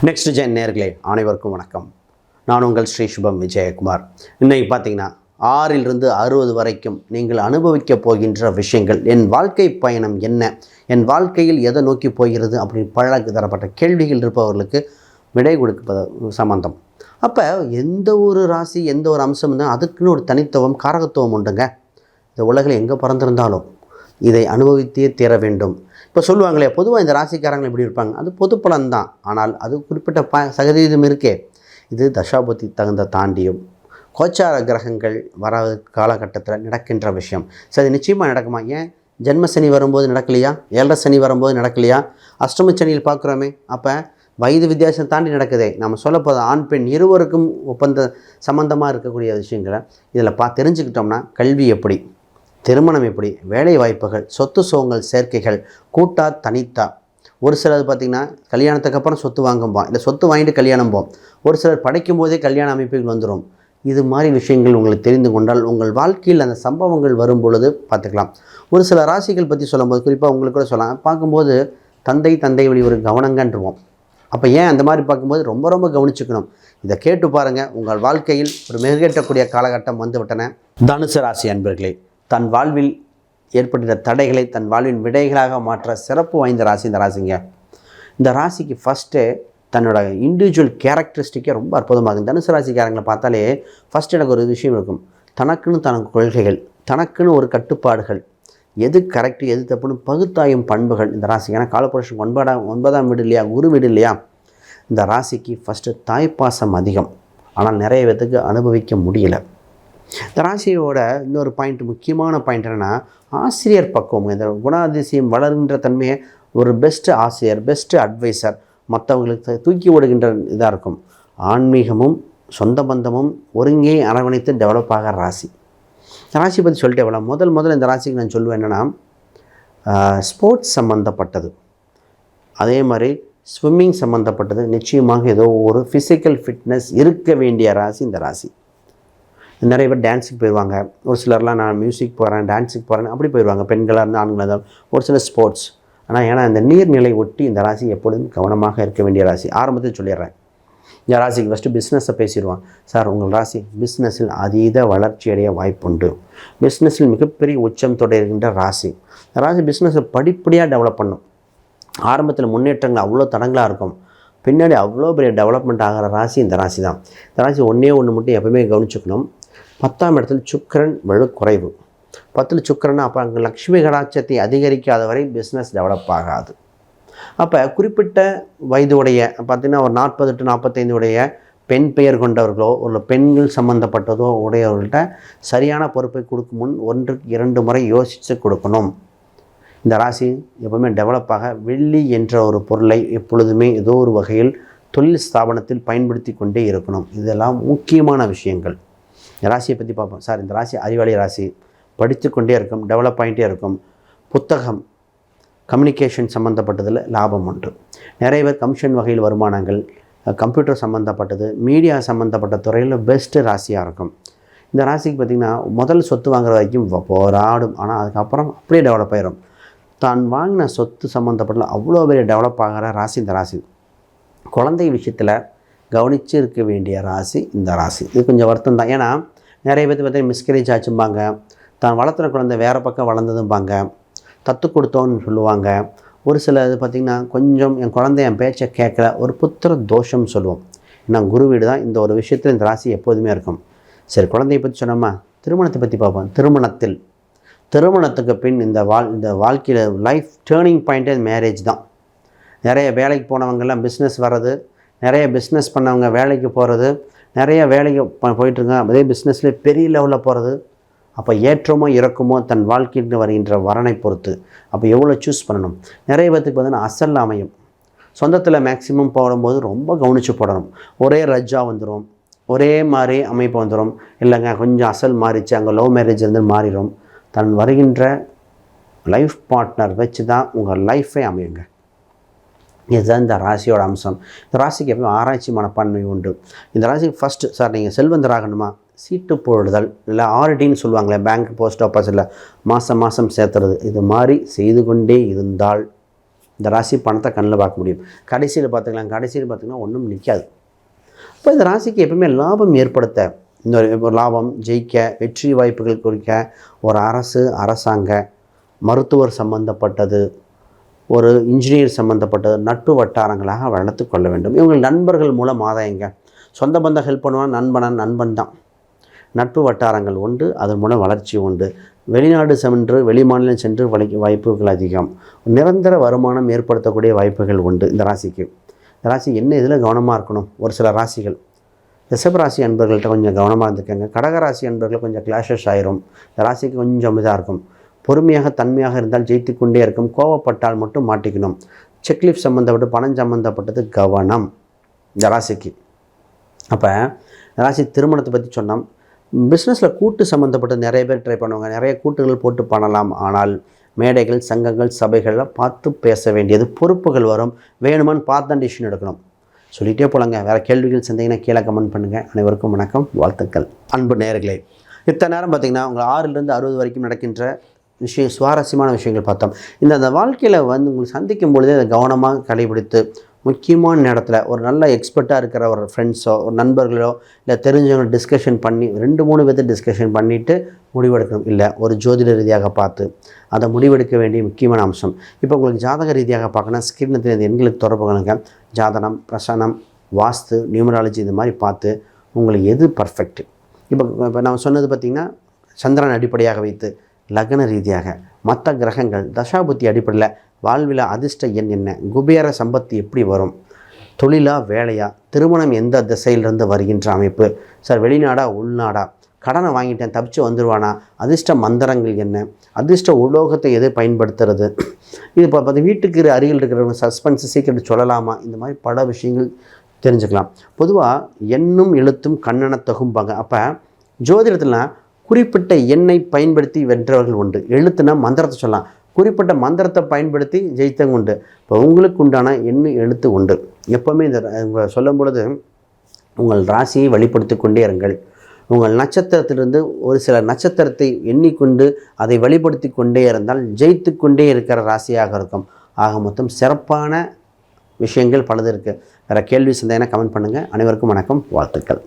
Next gen நேர்களே அனைவருக்கும் வணக்கம். நான் உங்கள் ஸ்ரீ சுபம் விஜயகுமார். இன்றைக்கி பார்த்தீங்கன்னா 6 to 60 வரைக்கும் நீங்கள் அனுபவிக்க போகின்ற விஷயங்கள், என் வாழ்க்கை பயணம் என்ன, என் வாழ்க்கையில் எதை நோக்கி போகிறது அப்படின்னு பல தரப்பட்ட கேள்விகள் இருப்பவர்களுக்கு விடை கொடுப்பது சம்பந்தம். அப்போ எந்த ஒரு ராசி எந்த ஒரு அம்சம் தான் அதுக்குன்னு ஒரு தனித்துவம் காரகத்துவம் உண்டுங்க. இந்த உலகில் எங்கே பிறந்திருந்தாலும் இதை அனுபவித்தே தீர வேண்டும். இப்போ சொல்லுவாங்களே, பொதுவாக இந்த ராசிக்காரங்கள் எப்படி இருப்பாங்க, அது பொது பலன் தான். ஆனால் அது குறிப்பிட்ட சதவீதம் இருக்கே, இது தசாபுத்தி தகுந்த தாண்டியும் கோச்சார கிரகங்கள் வர காலகட்டத்தில் நடக்கின்ற விஷயம். சரி, அது நிச்சயமாக நடக்குமா? ஏன் ஜென்ம சனி வரும்போது நடக்கலையா? 7.5 சனி வரும்போது நடக்கலையா? அஷ்டம சனியில் பார்க்குறோமே. அப்போ வயது வித்தியாசம் தாண்டி நடக்குதே. நம்ம சொல்லப்போது ஆண் பெண் இருவருக்கும் ஒப்பந்த சம்பந்தமாக இருக்கக்கூடிய விஷயங்களை இதில் தெரிஞ்சுக்கிட்டோம்னா, கல்வி எப்படி, திருமணம் எப்படி, வேலை வாய்ப்புகள், சொத்து சுகங்கள், சேர்க்கைகள், கூட்டா தனித்தா. ஒரு சிலர் பார்த்திங்கன்னா கல்யாணத்துக்கு அப்புறம் சொத்து வாங்கும்போம், இல்லை சொத்து வாங்கிட்டு கல்யாணம் போம். ஒரு சிலர் படைக்கும் போதே கல்யாண அமைப்புகள் வந்துடும். இது மாதிரி விஷயங்கள் உங்களுக்கு தெரிந்து கொண்டால் உங்கள் வாழ்க்கையில் அந்த சம்பவங்கள் வரும் பொழுது பார்த்துக்கலாம். ஒரு சில ராசிகள் பற்றி சொல்லும்போது குறிப்பாக உங்களுக்கு கூட சொல்லலாம், பார்க்கும்போது தந்தை வழி ஒரு கவனங்கன்றுவோம். அப்போ ஏன் அந்த மாதிரி பார்க்கும்போது ரொம்ப கவனிச்சுக்கணும். இதை கேட்டு பாருங்கள். உங்கள் வாழ்க்கையில் ஒரு மெருகேற்றக்கூடிய காலகட்டம் வந்து விட்டன. தனுசு ராசி அன்பர்களே, தன் வாழ்வில் ஏற்பட்ட தடைகளை தன் வாழ்வின் விடைகளாக மாற்ற சிறப்பு வாய்ந்த ராசி இந்த ராசிங்க. இந்த ராசிக்கு ஃபஸ்ட்டு தன்னோட இண்டிவிஜுவல் கேரக்டரிஸ்டிக்கே ரொம்ப அற்புதமாகும். தனுசு ராசிக்காரங்களை பார்த்தாலே ஃபஸ்ட்டு எனக்கு ஒரு விஷயம் இருக்கும். தனக்குன்னு தனக்கு கொள்கைகள், தனக்குன்னு ஒரு கட்டுப்பாடுகள், எது கரெக்டு எது தப்புன்னு பகுத்தாயும் பண்புகள் இந்த ராசிக்கு. ஏன்னா காலபுருஷன் 9ஆம் வீடு இல்லையா, குரு வீடு இல்லையா. இந்த ராசிக்கு ஃபஸ்ட்டு தாய்ப்பாசம் அதிகம். ஆனால் நிறைய பேத்துக்கு அனுபவிக்க முடியலை. இந்த ராசியோட இன்னொரு பாயிண்ட், முக்கியமான பாயிண்ட் என்னென்னா, ஆசிரியர் பக்குவம். இந்த குணாதிசயம் வளர்கின்ற தன்மையை ஒரு பெஸ்ட்டு ஆசிரியர், பெஸ்ட்டு அட்வைசர், மற்றவங்களுக்கு தூக்கி ஓடுகின்ற இதாக இருக்கும். ஆன்மீகமும் சொந்த பந்தமும் ஒருங்கே அரவணைத்து டெவலப் ஆகிற ராசி. இந்த ராசி பற்றி சொல்லிட்டு எவ்வளோ முதல் இந்த ராசிக்கு நான் சொல்லுவேன் என்னென்னா, ஸ்போர்ட்ஸ் சம்மந்தப்பட்டது, அதே மாதிரி ஸ்விம்மிங் சம்மந்தப்பட்டது, நிச்சயமாக ஏதோ ஒரு ஃபிசிக்கல் ஃபிட்னஸ் இருக்க வேண்டிய ராசி இந்த ராசி. நிறைய பேர் டான்ஸுக்கு போயிடுவாங்க. ஒரு சிலர்லாம் நான் மியூசிக் போகிறேன், டான்ஸுக்கு போகிறேன் அப்படி போயிடுவாங்க. பெண்களாக இருந்தால் ஆண்களாக இருந்தாலும். ஒரு சில ஸ்போர்ட்ஸ். ஆனால் ஏன்னா இந்த நீர்நிலை ஒட்டி இந்த ராசி எப்பொழுதும் கவனமாக இருக்க வேண்டிய ராசி. ஆரம்பத்தில் சொல்லிடுறேன். இந்த ராசிக்கு ஃபஸ்ட்டு பிஸ்னஸை பேசிடுவான். சார், உங்கள் ராசி பிஸ்னஸில் அதீத வளர்ச்சி அடைய வாய்ப்புண்டு. பிஸ்னஸில் மிகப்பெரிய உச்சம் தொடர்கின்ற ராசி. இந்த ராசி பிஸ்னஸை படிப்படியாக டெவலப் பண்ணும். ஆரம்பத்தில் முன்னேற்றங்கள் அவ்வளோ தடங்களாக இருக்கும், பின்னாடி அவ்வளோ பெரிய டெவலப்மெண்ட் ஆகிற ராசி இந்த ராசி தான். இந்த ராசி ஒன்று மட்டும் எப்பவுமே கவனிச்சுக்கணும். 10ஆம் இடத்தில் சுக்கிரன் வலு குறைவு. 10ல் சுக்கிரன்னா அப்போ அங்கே லக்ஷ்மி கடாட்சத்தை அதிகரிக்காத வரை பிஸ்னஸ் டெவலப் ஆகாது. அப்போ குறிப்பிட்ட வயது உடைய பார்த்திங்கன்னா ஒரு 40 to 45 உடைய பெண் பெயர் கொண்டவர்களோ ஒரு பெண்கள் சம்மந்தப்பட்டதோ உடையவர்கள்ட்ட சரியான பொறுப்பை கொடுக்கும் முன் 1-2 முறை யோசித்து கொடுக்கணும். இந்த ராசி எப்பவுமே டெவலப்பாக வெள்ளி என்ற ஒரு பொருளை எப்பொழுதுமே ஏதோ ஒரு வகையில் தொழில் ஸ்தாபனத்தில் பயன்படுத்தி கொண்டே இருக்கணும். இதெல்லாம் முக்கியமான விஷயங்கள். இந்த ராசியை பற்றி பார்ப்போம். சார், இந்த ராசி அறிவாளி ராசி, படித்து கொண்டே இருக்கும், டெவலப் ஆகிட்டே இருக்கும். புத்தகம், கம்யூனிகேஷன் சம்மந்தப்பட்டதில் லாபம் உண்டு. நிறைய பேர் கமிஷன் வகையில் வருமானங்கள், கம்ப்யூட்டர் சம்மந்தப்பட்டது, மீடியா சம்மந்தப்பட்ட துறையில் பெஸ்ட்டு ராசியாக இருக்கும். இந்த ராசிக்கு பார்த்திங்கன்னா முதல் சொத்து வாங்குற வரைக்கும் போராடும். ஆனால் அதுக்கப்புறம் அப்படியே டெவலப் ஆகிடும். தான் வாங்கின சொத்து சம்மந்தப்பட்ட அவ்வளோ பெரிய டெவலப் ஆகிற ராசி இந்த ராசி. குழந்தை விஷயத்தில் கவனித்து இருக்க வேண்டிய ராசி இந்த ராசி. இது கொஞ்சம் வருத்தம் தான். ஏன்னா நிறைய பேர் பார்த்தீங்கன்னா மிஸ்கரேஜ் ஆச்சும்பாங்க, தான் வளர்த்துற குழந்தை வேறு பக்கம் வளர்ந்ததும்பாங்க, தத்து கொடுத்தோன்னு சொல்லுவாங்க. ஒரு சில இது பார்த்திங்கன்னா கொஞ்சம் என் குழந்தை என் பேச்சை கேட்கல, ஒரு புத்திர தோஷம்னு சொல்லுவோம். ஏன்னா குரு வீடு தான் இந்த ஒரு விஷயத்தில் இந்த ராசி எப்போதுமே இருக்கும். சரி, குழந்தையை பற்றி சொன்னோமா, திருமணத்தை பற்றி பார்ப்போம். திருமணத்துக்கு பின் இந்த வாழ்க்கையில் லைஃப் டேர்னிங் பாயிண்ட்டே மேரேஜ் தான். நிறைய வேலைக்கு போனவங்கெல்லாம் பிஸ்னஸ் வர்றது, நிறைய பிஸ்னஸ் பண்ணவங்க வேலைக்கு போகிறது, நிறைய வேலைக்கு போயிட்டுருங்க, அதே பிஸ்னஸ்லேயே பெரிய லெவலில் போகிறது. அப்போ ஏற்றமோ இறக்குமோ தன் வாழ்க்கைக்கு வருகின்ற வரனை பொறுத்து அப்போ எவ்வளோ சூஸ் பண்ணணும். நிறைய பேர்த்துக்கு பார்த்தீங்கன்னா அசல் அமையும். சொந்தத்தில் மேக்ஸிமம் போடும்போது ரொம்ப கவனித்து போடணும். ஒரே ரஜ்ஜா வந்துடும், ஒரே மாதிரி அமைப்பு வந்துடும். இல்லைங்க கொஞ்சம் அசல் மாறிச்சு, அங்கே லவ் மேரேஜ் இருந்து மாறிடும். தன் வருகின்ற லைஃப் பார்ட்னர் வச்சு தான் உங்கள் லைஃபே அமையுங்க. இதுதான் இந்த ராசியோட அம்சம். இந்த ராசிக்கு எப்பவும் ஆராய்ச்சி மனப்பான்மை உண்டு. இந்த ராசிக்கு ஃபஸ்ட்டு, சார் நீங்கள் செல்வந்தராகணுமா, சீட்டு போடுதல், இல்லை ஆர்டின்னு சொல்லுவாங்களே, பேங்க் போஸ்ட் ஆஃபீஸில் மாதம் சேர்த்துறது, இது மாதிரி செய்து கொண்டே இருந்தால் இந்த ராசி பணத்தை கண்ணில் பார்க்க முடியும். கடைசியில் பார்த்திங்கன்னா ஒன்றும் நிற்காது. இப்போ இந்த ராசிக்கு எப்பவுமே லாபம் ஏற்படுத்த, இந்த லாபம், ஜெயிக்க, வெற்றி வாய்ப்புகள் குறிக்க ஒரு அரசாங்க, மருத்துவர் சம்பந்தப்பட்டது, ஒரு இன்ஜினியர் சம்மந்தப்பட்டது நட்பு வட்டாரங்களாக வளர்த்து கொள்ள வேண்டும். இவங்கள் நண்பர்கள் மூலம் ஆதாயங்க. சொந்த பந்தம் ஹெல்ப் பண்ணுவான், நண்பன் தான். நட்பு வட்டாரங்கள் உண்டு, அதன் மூலம் வளர்ச்சி உண்டு. வெளிநாடு சென்று, வெளிமாநிலம் சென்று வாய்ப்புகள் அதிகம். நிரந்தர வருமானம் ஏற்படுத்தக்கூடிய வாய்ப்புகள் உண்டு இந்த ராசிக்கு. இந்த ராசி என்ன இதில் கவனமாக இருக்கணும்? ஒரு சில ராசிகள், ரிஷபராசி அன்பர்கள்ட்ட கொஞ்சம் கவனமாக இருந்துக்கங்க. கடகராசி அன்பர்கள் கொஞ்சம் கிளாஷஸ் ஆயிரும். இந்த ராசிக்கு கொஞ்சம் இதாக இருக்கும். பொறுமையாக தன்மையாக இருந்தால் ஜெயித்து கொண்டே இருக்கும். கோவப்பட்டால் மட்டும் மாட்டிக்கணும். செக்லிஃப் சம்மந்தப்பட்டு பணம் சம்மந்தப்பட்டது கவனம் இந்த ராசிக்கு. அப்போ ராசி திருமணத்தை பற்றி சொன்னோம். பிஸ்னஸில் கூட்டு சம்மந்தப்பட்டு நிறைய பேர் ட்ரை பண்ணுவாங்க. நிறைய கூட்டுகள் போட்டு பண்ணலாம். ஆனால் மேடைகள், சங்கங்கள், சபைகளில் பார்த்து பேச வேண்டியது, பொறுப்புகள் வரும். வேணுமான்னு பார்த்து தான் டிசிஷன் எடுக்கணும். சொல்லிகிட்டே போலாங்க. வேறு கேள்விகள் செஞ்சீங்கன்னா கீழே கமெண்ட் பண்ணுங்கள். அனைவருக்கும் வணக்கம், வாழ்த்துக்கள். அன்பு நேயர்களே, இத்தனை நேரம் பார்த்திங்கன்னா உங்கள் 6லேருந்து 60 வரைக்கும் நடக்கின்ற சுவாரஸ்யமான விஷயங்கள் பார்த்தோம். இந்த வாழ்க்கையில் உங்களுக்கு சந்திக்கும் பொழுதே அதை கவனமாக கடைபிடித்து, முக்கியமான நேரத்தில் ஒரு நல்ல எக்ஸ்பர்ட்டாக இருக்கிற ஒரு ஃப்ரெண்ட்ஸோ, ஒரு நண்பர்களோ, இல்லை தெரிஞ்சவங்க டிஸ்கஷன் பண்ணி 2-3 பேர்த்து டிஸ்கஷன் பண்ணிவிட்டு முடிவெடுக்கணும். இல்லை ஒரு ஜோதிட ரீதியாக பார்த்து அதை முடிவெடுக்க வேண்டிய முக்கியமான அம்சம். இப்போ உங்களுக்கு ஜாதக ரீதியாக பார்க்கணும், ஸ்கிரீனத்தில் இந்த எண்களுக்கு தொடர்பு கொள்ளுங்க. ஜாதகம், பிரசனம், வாஸ்து, நியூமராலஜி இந்த மாதிரி பார்த்து உங்களுக்கு எது பர்ஃபெக்ட். இப்போ நான் சொன்னது பார்த்திங்கன்னா சந்திரன் அடிப்படையாக வைத்து, லக்ன ரீதியாக, மற்ற கிரகங்கள், தசாபுத்தி அடிப்படையில் வாழ்வில் அதிர்ஷ்ட எண் என்ன, குபேர சம்பத்து எப்படி வரும், தொழிலா வேலையா, திருமணம் எந்த திசையிலிருந்து வருகின்ற அமைப்பு, சார் வெளிநாடா உள்நாடா, கடனை வாங்கிட்டேன் தப்பிச்சு வந்துடுவானா, அதிர்ஷ்ட மந்திரங்கள் என்ன, அதிர்ஷ்ட உலோகத்தை எதை பயன்படுத்துறது, இது இப்போ வீட்டுக்கு அருகில் இருக்கிறவங்க சஸ்பென்ஸ் சீக்கிரம் சொல்லலாமா, இந்த மாதிரி பல விஷயங்கள் தெரிஞ்சுக்கலாம். பொதுவாக எண்ணும் எழுத்தும் கண்ணென தகும்பாங்க. அப்போ ஜோதிடத்தில் குறிப்பிட்ட எண்ணை பயன்படுத்தி வென்றவர்கள் உண்டு. எழுத்துனா மந்திரத்தை சொல்லலாம், குறிப்பிட்ட மந்திரத்தை பயன்படுத்தி ஜெயித்தவங்க உண்டு. இப்போ உங்களுக்கு உண்டான எழுத்து உண்டு. எப்போவுமே இந்த சொல்லும் பொழுது உங்கள் ராசியை வழிபடுத்தி கொண்டே இருங்கள். உங்கள் நட்சத்திரத்திலிருந்து ஒரு சில நட்சத்திரத்தை எண்ணிக்கொண்டு அதை வழிபடுத்தி கொண்டே இருந்தால் ஜெயித்து கொண்டே இருக்கிற ராசியாக இருக்கும். ஆக மொத்தம் சிறப்பான விஷயங்கள் பலது இருக்குது. வேறு கேள்வி சந்தேகம்னா கமெண்ட் பண்ணுங்கள். அனைவருக்கும் வணக்கம், வாழ்த்துக்கள்.